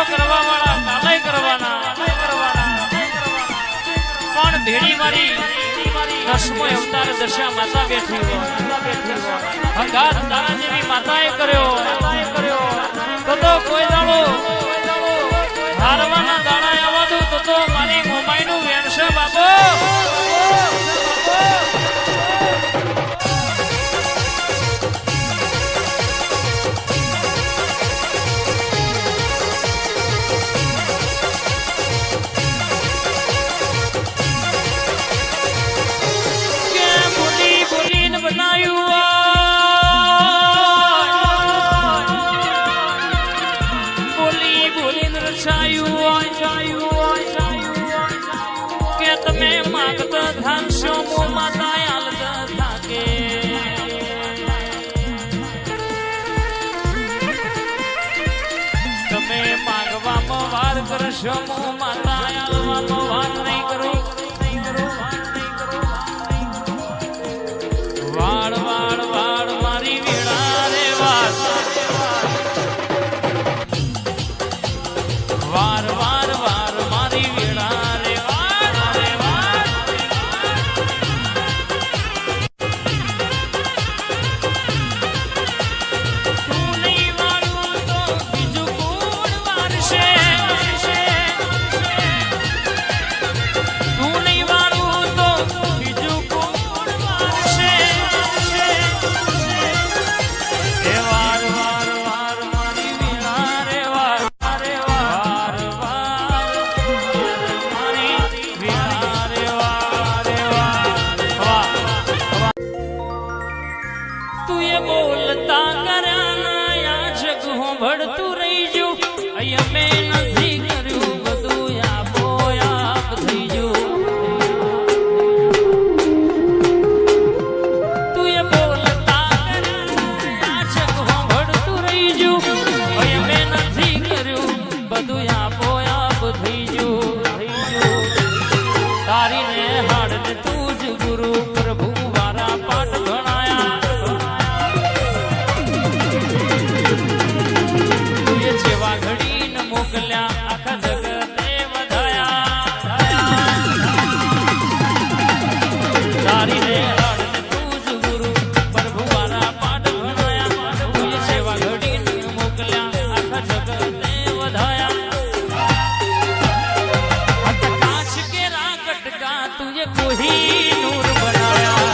કરવા વાળા કાલાય કરવાના પણ ભેડી મારી દસમો અવતાર દશા માતા બેઠી હોય હંગાત તારા જેવી માતાએ કર્યો તો કોઈ દાડો હારવાના દાડા આવવા દઉં તો મારી મોમાઈનું વેણશે બાબો કે તમે માગતા થાશો મો માતા આલતા થાકે તમે માગવામાં વાર કરશો મો માતા આલવામાં વાર નહીં કરો વાળ વાળ વાળ મારી વેળા રે વાર વાર વાર વાર મારી વેળા રે વાર રે વાર તું નહીં વાળું તો બીજું કોણ વારશે તું નહીં વાળું તો બીજું કોણ વારશે એ વાર વાર વાર મારી વેળા રે વાર બોલતા કર્યા આ જગ હોંભળતું રહી જો અહીંયા મેં નથી કર્યું બધું આપો આપ થઈ જો તું એ બોલતા કર્યા આ જગ હોંભળતું રહી જો અહીંયા મેં નથી કર્યું બધું આપો આપ થઈ જો તારીને હાડને તું જ ગુરુ પ્રભુ વારા પાઠ ભણાયા જેવા ઘડી ન મોકલ્યા આખા જગતે વધાયા તારીને હાડને તું જ ગુરુ પ્રભુ વારા પાઠ ભણાયા તું જેવા ઘડી ન મોકલ્યા આખા જગતે વધાયા કાચ કે રાકટકા તુએ કોઈ નૂર બનાયા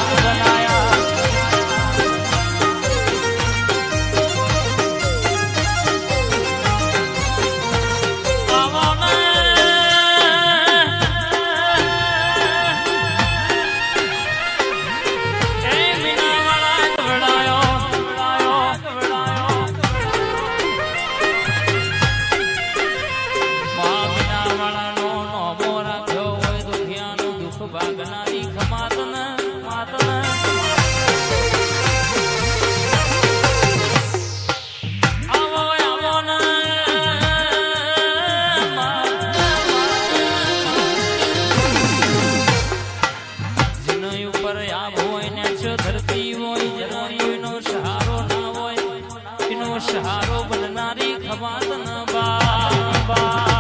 ભાગનારી ખમાતન માતન આવો આવો ન જનય ઉપર આવ હોય ને ધરતી હોય જનોનો સહારો ના હોય એનો સહારો બનનારી ખમાતન બાબા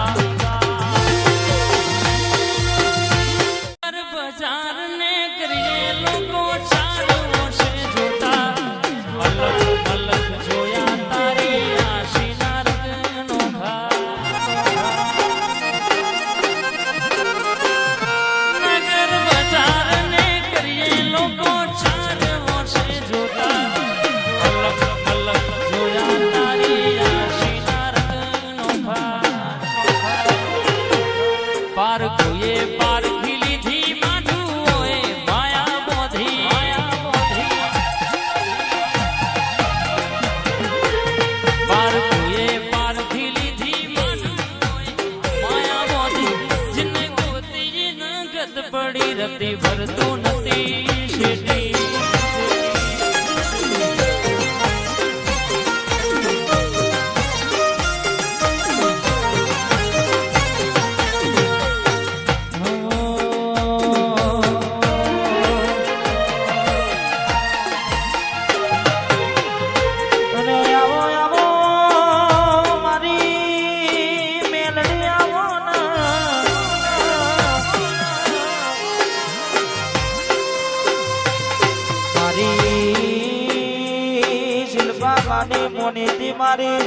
બજાર ને કરીએ લોકો ચાલો છે જોતા અલગ અલગ જોયા તારી આશીના રંગનો નગર બજાર ને કરીએ લોકો ચાલો છે જોતા અલગ અલગ જોયા તારી આશીના રંગનો પાર કોઈએ પાર પડી રતી ભરતું નથી શેઠી મોનીતી મારી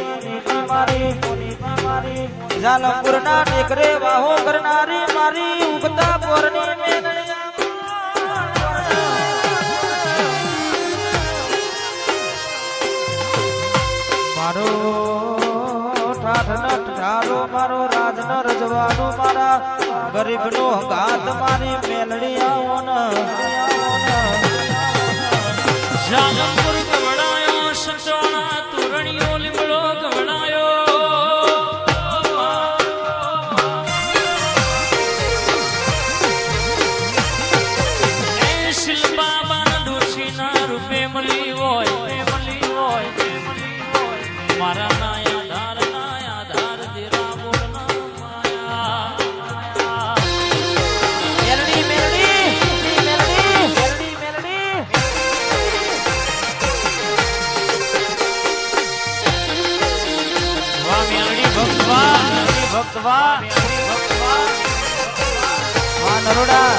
જાલમપુરના ટેકરે વાહો કરનારી મારી ઉગતા પોરની મારો ઠાઠ મારો રાજ ન રજવાનું મારા ગરીબ નો ઘાત મારી મેલડી આવો ન જાલમપુર ગવડાયો સટોણા તુરણીઓ લીમડો ગવડાયો એ શિલ્પાબાના ડોશીના રૂપે મળી હોય મારા નાયા ધાર દેરા બોલના માયા મેલડી ભક્તવા નરોડા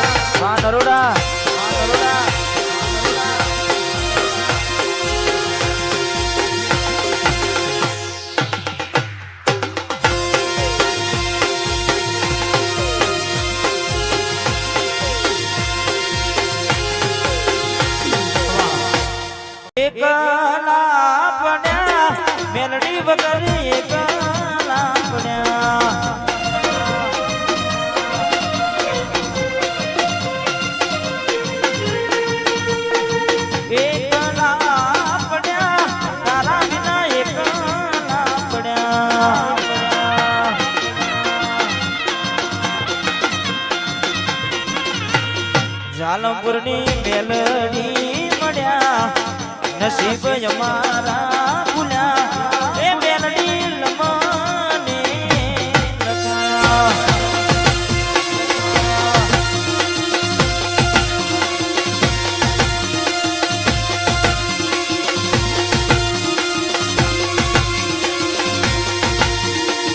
એકલા પડ્યા મેલડી વગર એકલા પડ્યા તારા વિના એકલા પડ્યા જાલમપુરની મેલડી મળ્યા નસીબ અમારા ભૂલ્યા એ મેલડી લમને લખાયા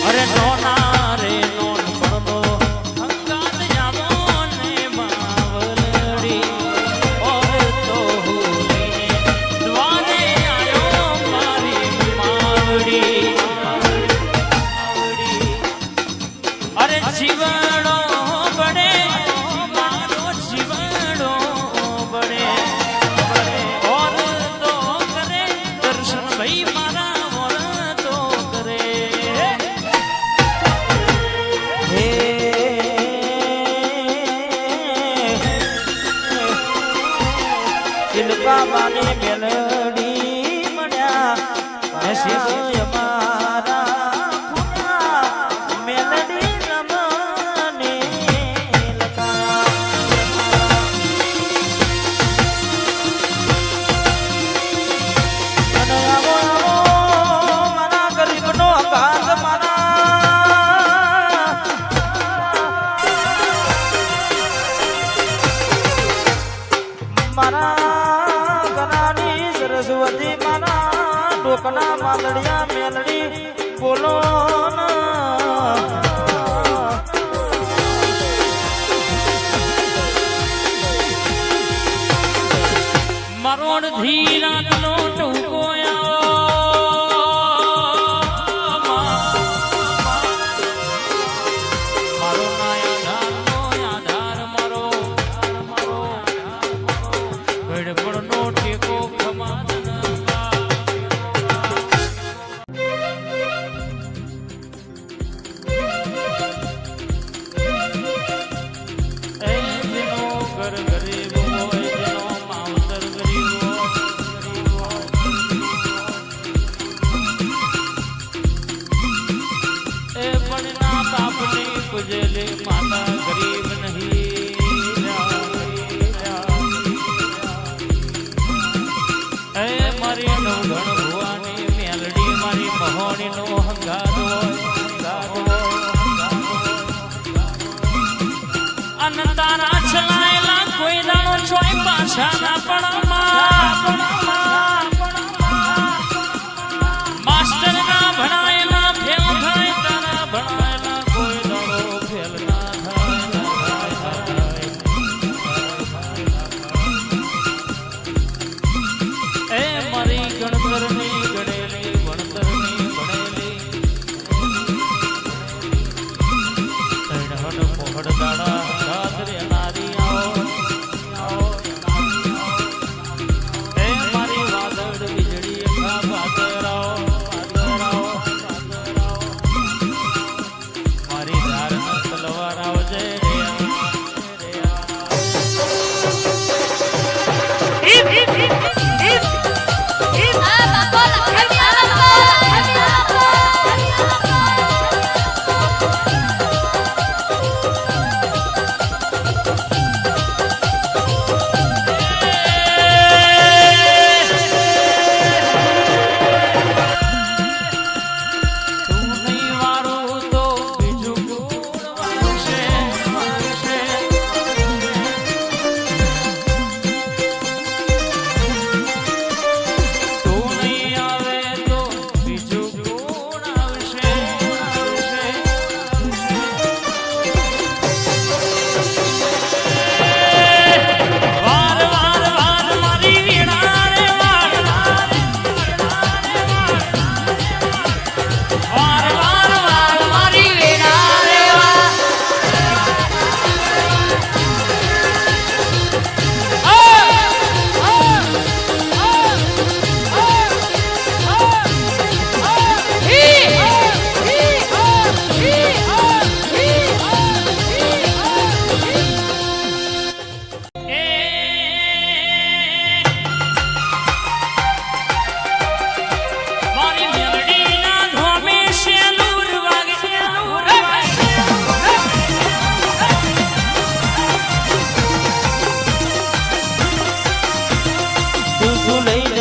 અરે નોના રે નોન પડનો હંગાત જામો ને માવલડી ઓર તો હુને દ્વાને આયો મારી માવડી અરે જીવણો બડે મારો જીવણો બડે ઓર તો કરે દર્શન ભાઈ મારા ઓર તો કરે શિલ્પાબાને મેલડી મળ્યા નસીબ અમારા ભૂલ્યા મેલડી લમને લખાયા મારા ગરીબનો ઘાત મારા ગનાની સરસ્વતી મારા ડોકના માલડિયા મેલડી બોલો મરોડ ધી રાતનો ટૂંકો મારો આધાર મારો ગડબડનો ટેકો ખમાદ ઘર ગરીબ હોય જેનો માવતર ગરીબ એ પણ ના બાપની પૂજેલી માતા ગરીબ નહીં એ મારી નવગણ ભુવાની મેલડી મારી મહોણીનો હંગાત અને તારા છલાયેલા કોઈ દાડો ચોય પાછા ના પડામાં માસ્ટર ના ભણાયેલા ફેલ થાય તારા ભણાયેલા કોઈ દાડો ફેલ ના થાય એ મારી ગણતરની ગણેલી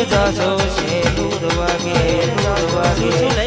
દાસો છે દૂધ વાગે